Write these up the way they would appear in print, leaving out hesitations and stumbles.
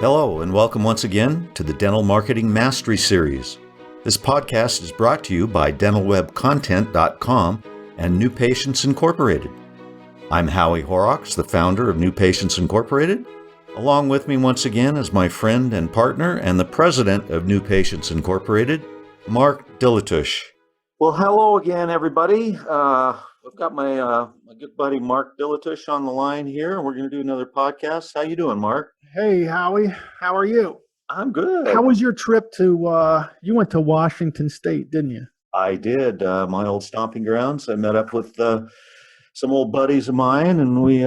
Hello, and welcome once again to the Dental Marketing Mastery Series. This podcast is brought to you by dentalwebcontent.com and New Patients Incorporated. I'm Howie Horrocks, the founder of New Patients Incorporated. Along with me once again is my friend and partner and the president of New Patients Incorporated, Mark Dilatush. Well, hello again, everybody. I've got my good buddy Mark Dilatush on the line here. We're going to do another podcast. How you doing, Mark? Hey, Howie. How are you? I'm good. How was your trip to, you went to Washington State, didn't you? I did. My old stomping grounds. I met up with some old buddies of mine, and we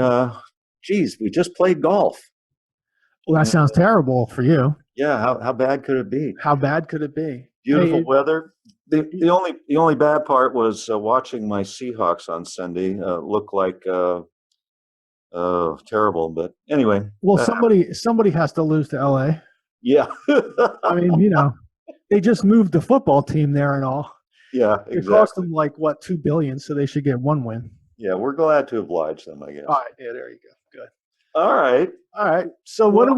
just played golf. Well, that sounds terrible for you. Yeah, how bad could it be? How bad could it be? Beautiful weather. The only bad part was watching my Seahawks on Sunday look like terrible. But anyway. Well, somebody has to lose to LA. Yeah. I mean, they just moved the football team there and all. Yeah, exactly. It cost them like what, $2 billion, so they should get one win. Yeah, we're glad to oblige them, I guess. All right, yeah, there you go. Good. All right. So what are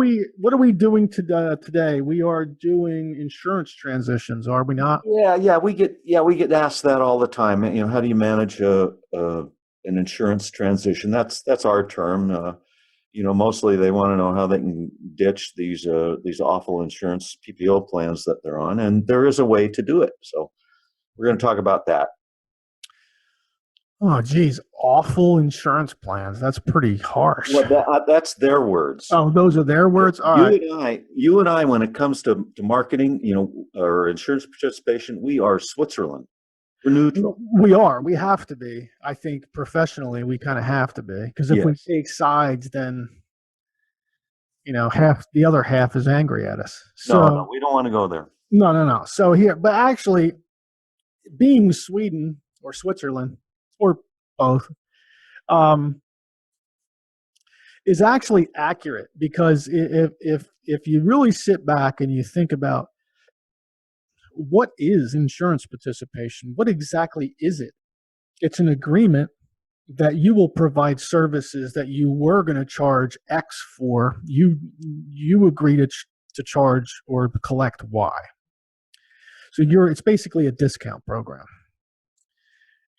we doing today? We are doing insurance transitions, are we not? Yeah, we get asked that all the time. How do you manage an insurance transition? That's our term. Mostly they want to know how they can ditch these awful insurance PPO plans that they're on, and there is a way to do it. So we're going to talk about that. Oh, geez, awful insurance plans. That's pretty harsh. Well, that's their words. Oh, those are their words? All right. You and I, when it comes to marketing, or insurance participation, we are Switzerland. We're neutral. We are. We have to be. I think professionally, we kind of have to be. Because if we take sides, then, the other half is angry at us. So, no, we don't want to go there. No. So but actually, being Sweden or Switzerland, or both, is actually accurate, because if you really sit back and you think about what is insurance participation, what exactly is it? It's an agreement that you will provide services that you were going to charge X for. You agree to charge or collect Y. So it's basically a discount program.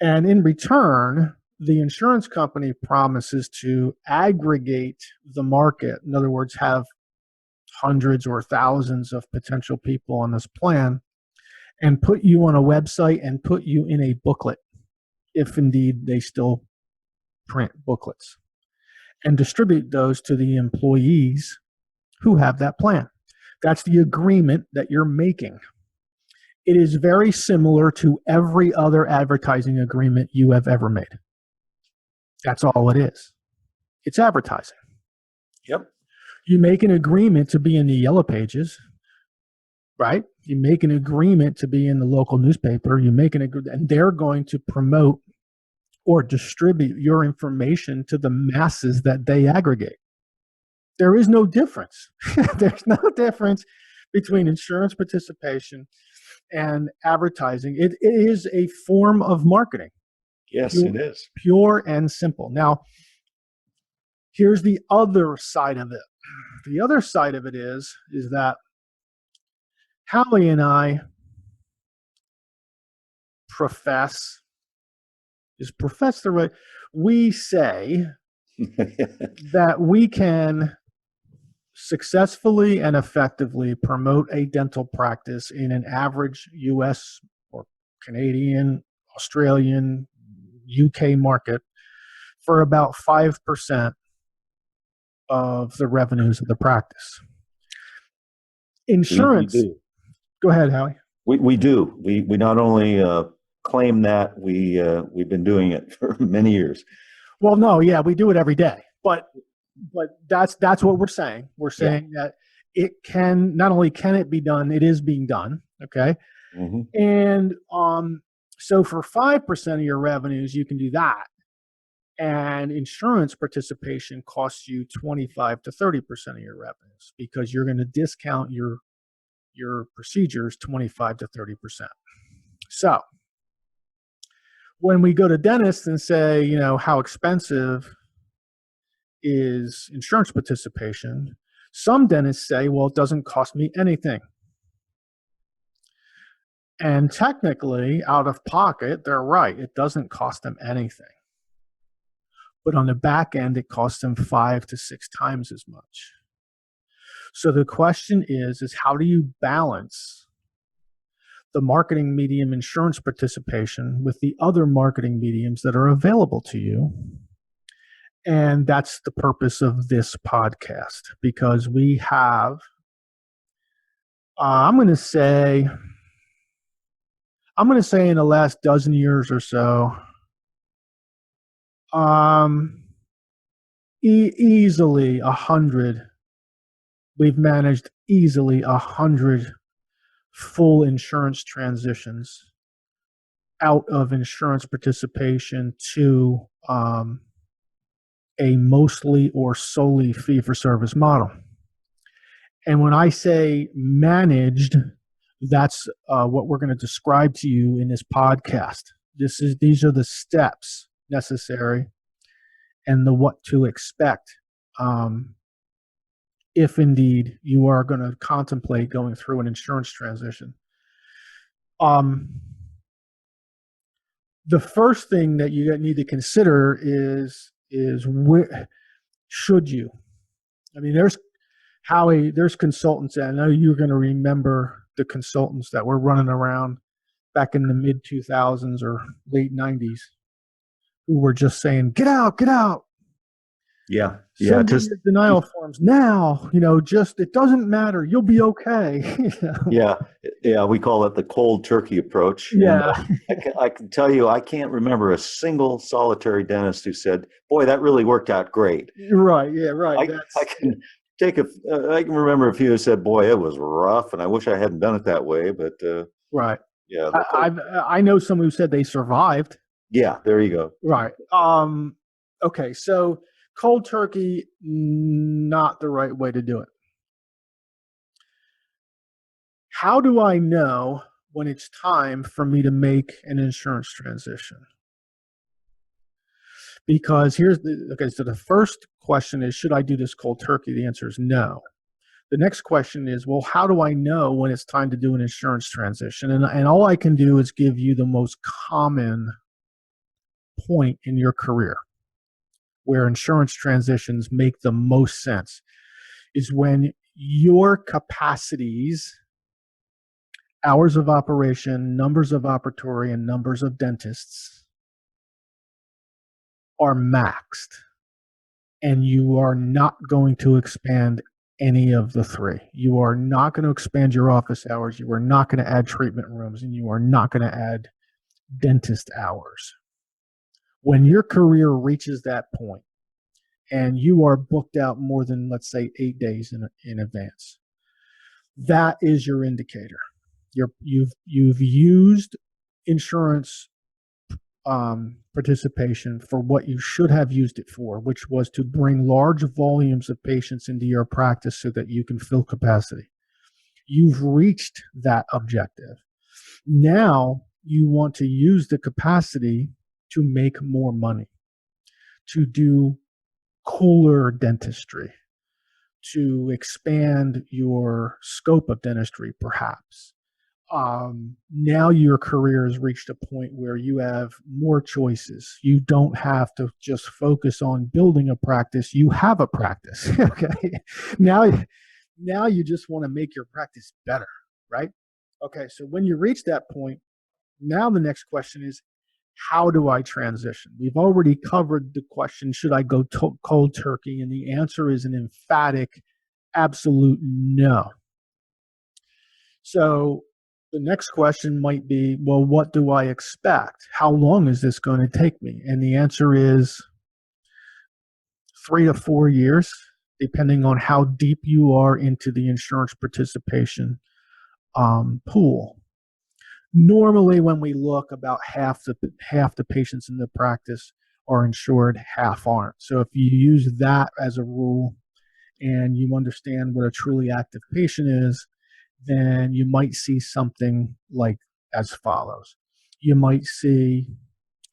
And in return, the insurance company promises to aggregate the market. In other words, have hundreds or thousands of potential people on this plan and put you on a website and put you in a booklet, if indeed they still print booklets, and distribute those to the employees who have that plan. That's the agreement that you're making. It is very similar to every other advertising agreement you have ever made. That's all it is. It's advertising. Yep. You make an agreement to be in the yellow pages, right? You make an agreement to be in the local newspaper. You make an agreement, and they're going to promote or distribute your information to the masses that they aggregate. There is no difference. There's no difference between insurance participation and advertising. It is a form of marketing. Yes, it is. Pure and simple. Now, here's the other side of it. The other side of it is that Howie and I profess the right. We say that we can successfully and effectively promote a dental practice in an average US or Canadian, Australian, UK market for about 5% of the revenues of the practice. Insurance. We do. Go ahead, Howie. We do. We not only claim that, we've been doing it for many years. Well, no, yeah, we do it every day. But that's what we're saying. We're saying that it can, not only can it be done, it is being done. Okay. Mm-hmm. And so for 5% of your revenues, you can do that. And insurance participation costs you 25 to 30% of your revenues, because you're going to discount your procedures 25 to 30%. So when we go to dentists and say, how expensive is insurance participation, Some dentists say, well, it doesn't cost me anything. And technically, out of pocket, they're right. It doesn't cost them anything. But on the back end, it costs them 5 to 6 times as much. So the question is how do you balance the marketing medium insurance participation with the other marketing mediums that are available to you? And that's the purpose of this podcast, because we have, I'm going to say in the last dozen years or so, easily 100. We've managed easily 100 full insurance transitions out of insurance participation to a mostly or solely fee-for-service model. And when I say managed, that's what we're going to describe to you in this podcast. These are the steps necessary and the what to expect if indeed you are going to contemplate going through an insurance transition. The first thing that you need to consider is where should you? I mean, there's Howie, there's consultants, and I know you're going to remember the consultants that were running around back in the mid 2000s or late 90s who were just saying, get out. Yeah. Send in your denial forms now, just, it doesn't matter. You'll be okay. Yeah. We call it the cold turkey approach. Yeah. And I can tell you, I can't remember a single solitary dentist who said, boy, that really worked out great. Right. Yeah. Right. I can remember a few who said, boy, it was rough and I wish I hadn't done it that way. But right. Yeah. I know someone who said they survived. Yeah. There you go. Right. Okay. So cold turkey, not the right way to do it. How do I know when it's time for me to make an insurance transition? Because so the first question is, should I do this cold turkey? The answer is no. The next question is, well, how do I know when it's time to do an insurance transition? And all I can do is give you the most common point in your career where insurance transitions make the most sense is when your capacities, hours of operation, numbers of operatory, and numbers of dentists are maxed, and you are not going to expand any of the three. You are not going to expand your office hours. You are not going to add treatment rooms, and you are not going to add dentist hours. When your career reaches that point and you are booked out more than, let's say, 8 days in advance, that is your indicator. You've used insurance participation for what you should have used it for, which was to bring large volumes of patients into your practice so that you can fill capacity. You've reached that objective. Now you want to use the capacity to make more money, to do cooler dentistry, to expand your scope of dentistry, perhaps. Now your career has reached a point where you have more choices. You don't have to just focus on building a practice. You have a practice. Okay. Now you just want to make your practice better, right? Okay. So when you reach that point, now the next question is, how do I transition? We've already covered the question, should I go cold turkey? And the answer is an emphatic, absolute no. So the next question might be, well, what do I expect? How long is this going to take me? And the answer is 3 to 4 years, depending on how deep you are into the insurance participation pool. Normally, when we look, about half the patients in the practice are insured, half aren't. So if you use that as a rule and you understand what a truly active patient is, then you might see something like as follows. You might see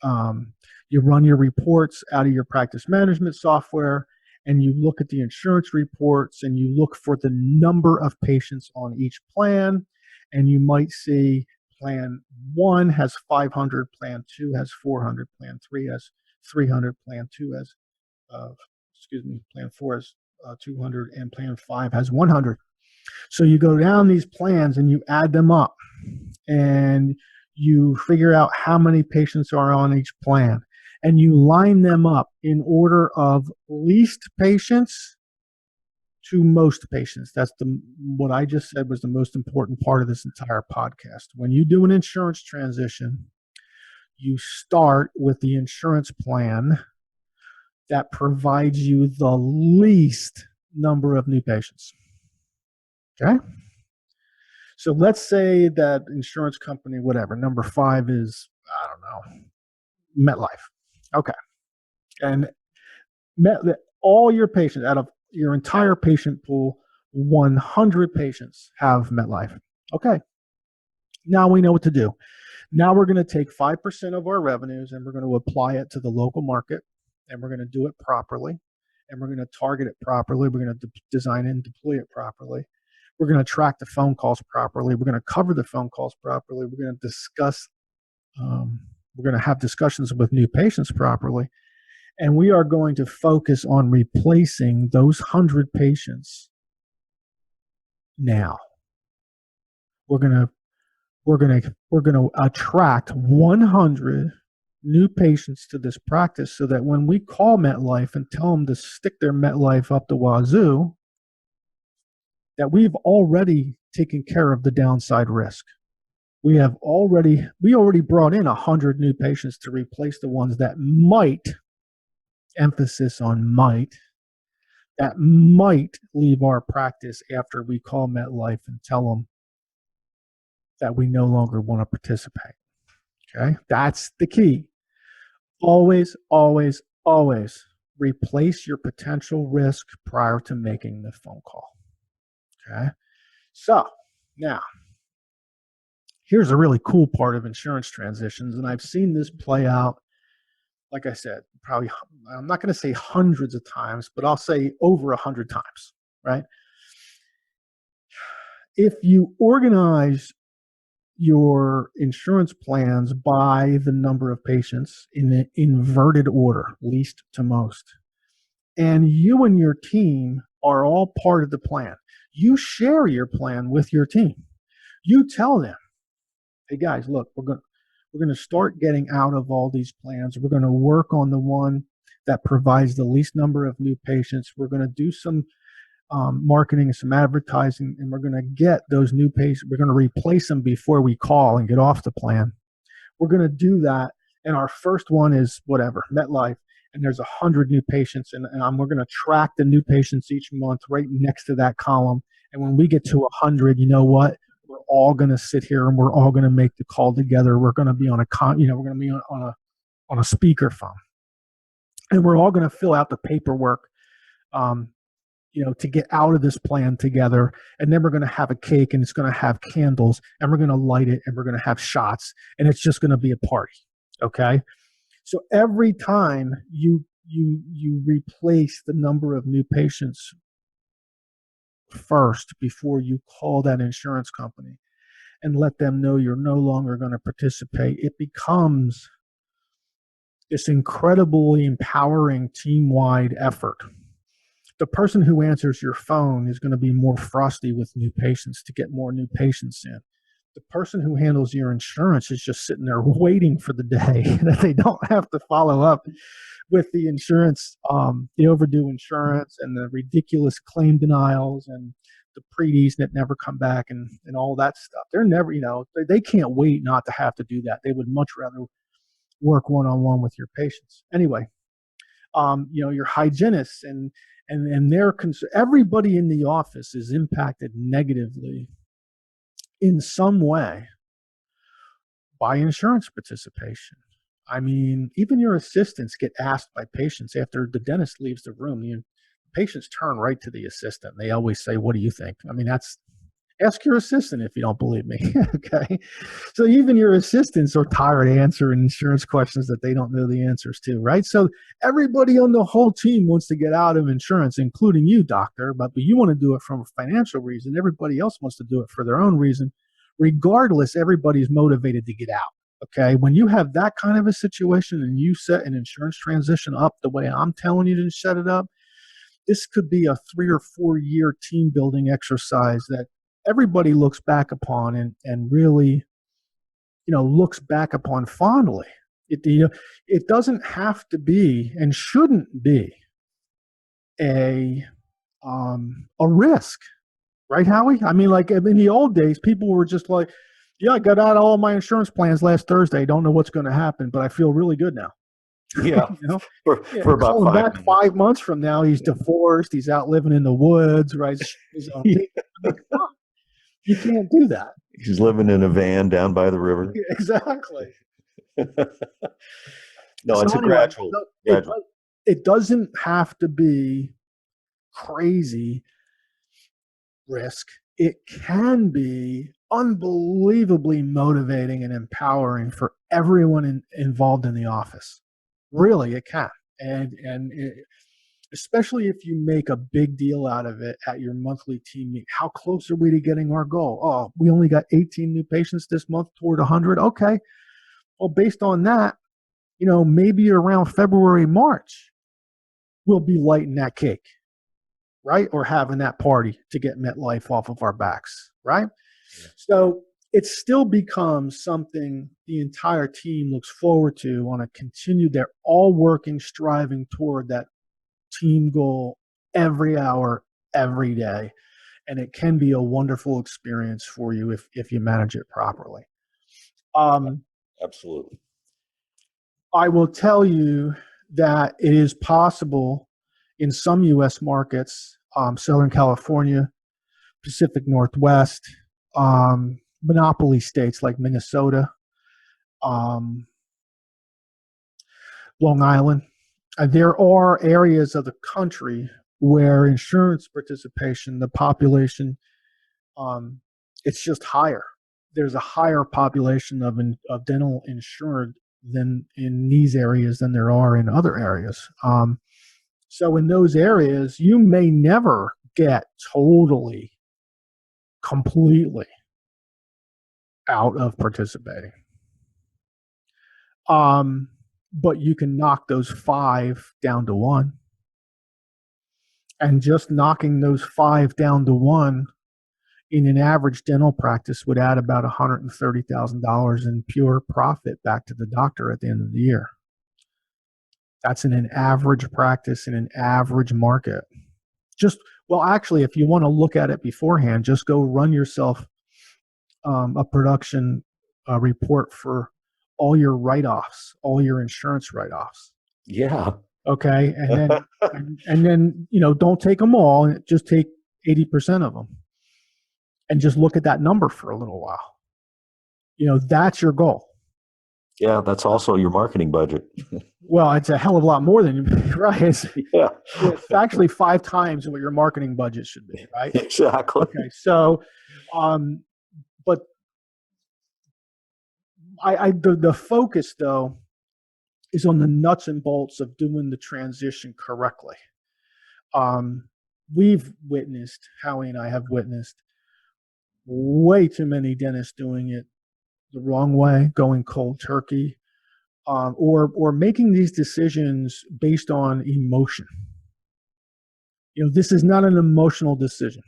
you run your reports out of your practice management software, and you look at the insurance reports and you look for the number of patients on each plan, and you might see plan 1 has 500, plan 2 has 400, plan 3 has 300, plan 2 has plan 4 has 200, and plan 5 has 100. So you go down these plans and you add them up, and you figure out how many patients are on each plan, and you line them up in order of least patients to most patients. That's what I just said was the most important part of this entire podcast. When you do an insurance transition, you start with the insurance plan that provides you the least number of new patients. Okay? So let's say that insurance company, whatever, number 5 is, I don't know, MetLife. Okay. And all your patients, out of your entire patient pool, 100 patients have MetLife. Okay. Now we know what to do. Now we're going to take 5% of our revenues and we're going to apply it to the local market, and we're going to do it properly, and we're going to target it properly. We're going to design and deploy it properly. We're going to track the phone calls properly. We're going to cover the phone calls properly. We're going to discuss, we're going to have discussions with new patients properly. And we are going to focus on replacing those 100 patients now. We're going to attract 100 new patients to this practice so that when we call MetLife and tell them to stick their MetLife up the wazoo, that we've already taken care of the downside risk. We already brought in 100 new patients to replace the ones that might, emphasis on might, that might leave our practice after we call MetLife and tell them that we no longer want to participate. Okay? That's the key. Always, always, always replace your potential risk prior to making the phone call. Okay? So, now, here's a really cool part of insurance transitions, and I've seen this play out, like I said, probably, I'm not going to say hundreds of times, but I'll say over 100 times, right? If you organize your insurance plans by the number of patients in the inverted order, least to most, and you and your team are all part of the plan, you share your plan with your team. You tell them, hey guys, look, we're going to start getting out of all these plans. We're going to work on the one that provides the least number of new patients. We're going to do some marketing and some advertising, and we're going to get those new patients. We're going to replace them before we call and get off the plan. We're going to do that, and our first one is whatever, MetLife, and there's 100 new patients, and we're going to track the new patients each month right next to that column. And when we get to 100, you know what? We're all going to sit here and we're all going to make the call together. We're going to be on we're going to be on a speakerphone, and we're all going to fill out the paperwork, to get out of this plan together. And then we're going to have a cake, and it's going to have candles, and we're going to light it, and we're going to have shots, and it's just going to be a party. Okay. So every time you replace the number of new patients first before you call that insurance company and let them know you're no longer going to participate, it becomes this incredibly empowering team-wide effort. The person who answers your phone is going to be more frosty with new patients to get more new patients in. The person who handles your insurance is just sitting there waiting for the day that they don't have to follow up with the insurance, the overdue insurance and the ridiculous claim denials and the preties that never come back and all that stuff. They're never, they can't wait not to have to do that. They would much rather work one-on-one with your patients. Anyway, your hygienists and everybody in the office is impacted negatively in some way by insurance participation. I mean, even your assistants get asked by patients after the dentist leaves the room. The patients turn right to the assistant. They always say, "What do you think?" I mean, Ask your assistant if you don't believe me. Okay. So even your assistants are tired of answering insurance questions that they don't know the answers to, right? So everybody on the whole team wants to get out of insurance, including you, doctor, but you want to do it from a financial reason. Everybody else wants to do it for their own reason. Regardless, everybody's motivated to get out. Okay. When you have that kind of a situation and you set an insurance transition up the way I'm telling you to set it up, this could be a 3 or 4 year team building exercise that everybody looks back upon and really, looks back upon fondly. It doesn't have to be and shouldn't be a risk, right, Howie? I mean, like in the old days, people were just like, yeah, I got out all my insurance plans last Thursday. Don't know what's going to happen, but I feel really good now. Yeah, for about calling 5 back minutes. 5 months from now, he's divorced. He's out living in the woods, right? You can't do that. He's living in a van down by the river. Exactly. No, it's a gradual. It doesn't have to be crazy risk. It can be unbelievably motivating and empowering for everyone involved in the office. Really, it can. Especially if you make a big deal out of it at your monthly team meeting. How close are we to getting our goal? Oh, we only got 18 new patients this month toward 100. Okay. Well, based on that, maybe around February, March, we'll be lighting that cake, right? Or having that party to get MetLife off of our backs, right? Yeah. So it still becomes something the entire team looks forward to on a continued, they're all working, striving toward that team goal every hour, every day. And it can be a wonderful experience for you if you manage it properly. Absolutely. I will tell you that it is possible in some U.S. markets, Southern California, Pacific Northwest, monopoly states like Minnesota, Long Island. There are areas of the country where insurance participation, the population, it's just higher. There's a higher population of dental insured than in these areas than there are in other areas. So in those areas, you may never get totally, completely out of participating. But you can knock those 5 down to 1. And just knocking those 5 down to 1 in an average dental practice would add about $130,000 in pure profit back to the doctor at the end of the year. That's in an average practice in an average market. Actually, if you want to look at it beforehand, just go run yourself a production report for all your write-offs, all your insurance write-offs. Yeah. Okay. And then, and then, don't take them all. Just take 80% of them and just look at that number for a little while. That's your goal. Yeah. That's also your marketing budget. Well, it's a hell of a lot more than right. It's actually 5 times what your marketing budget should be, right? Exactly. Okay. So, but the focus though is on the nuts and bolts of doing the transition correctly. We've witnessed, Howie and I have witnessed way too many dentists doing it the wrong way, going cold turkey, or making these decisions based on emotion. This is not an emotional decision.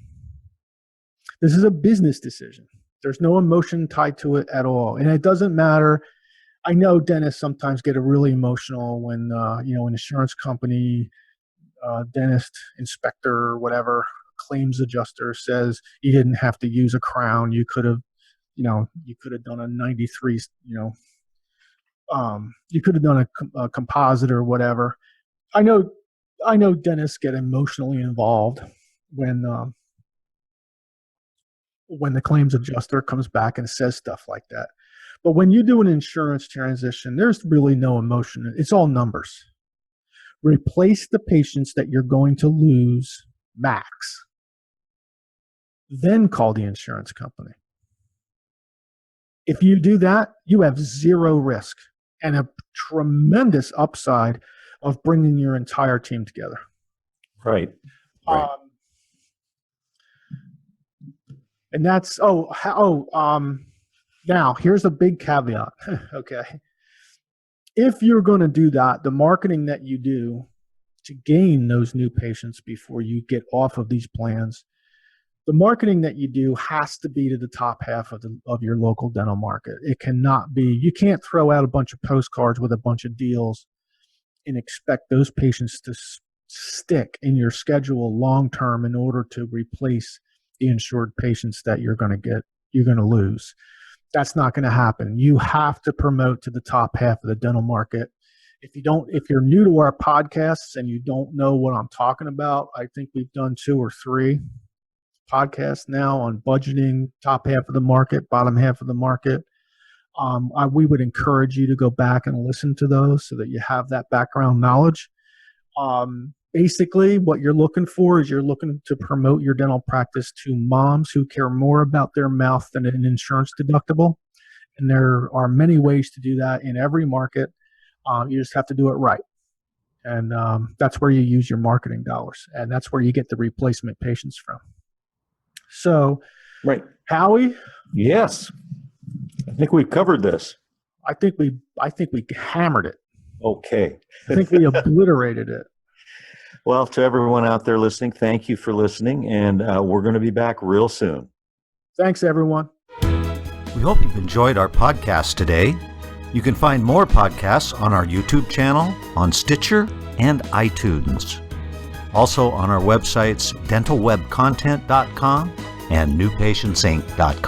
This is a business decision. There's no emotion tied to it at all. And it doesn't matter. I know dentists sometimes get really emotional when, an insurance company, dentist, inspector, whatever, claims adjuster says you didn't have to use a crown. You could have, done a 93, you could have done a composite or whatever. I know dentists get emotionally involved when the claims adjuster comes back and says stuff like that. But when you do an insurance transition, there's really no emotion. It's all numbers. Replace the patients that you're going to lose max. then call the insurance company. If you do that, you have zero risk and a tremendous upside of bringing your entire team together. Right. And that's, now here's a big caveat. Okay. If you're going to do that, the marketing that you do to gain those new patients before you get off of these plans, the marketing that you do has to be to the top half of your local dental market. It cannot be, you can't throw out a bunch of postcards with a bunch of deals and expect those patients to stick in your schedule long term in order to replace the insured patients that you're going to lose. That's not going to happen. You have to promote to the top half of the dental market. If you're new to our podcasts and you don't know what I'm talking about, I think we've done 2 or 3 podcasts now on budgeting, top half of the market, bottom half of the market. We would encourage you to go back and listen to those so that you have that background knowledge. Basically, what you're looking for is you're looking to promote your dental practice to moms who care more about their mouth than an insurance deductible. And there are many ways to do that in every market. You just have to do it right. And that's where you use your marketing dollars. And that's where you get the replacement patients from. So, right. Howie? Yes. I think we've covered this. I think we hammered it. Okay. I think we obliterated it. Well, to everyone out there listening, thank you for listening, and we're going to be back real soon. Thanks, everyone. We hope you've enjoyed our podcast today. You can find more podcasts on our YouTube channel, on Stitcher, and iTunes. Also on our websites, dentalwebcontent.com and newpatientsinc.com.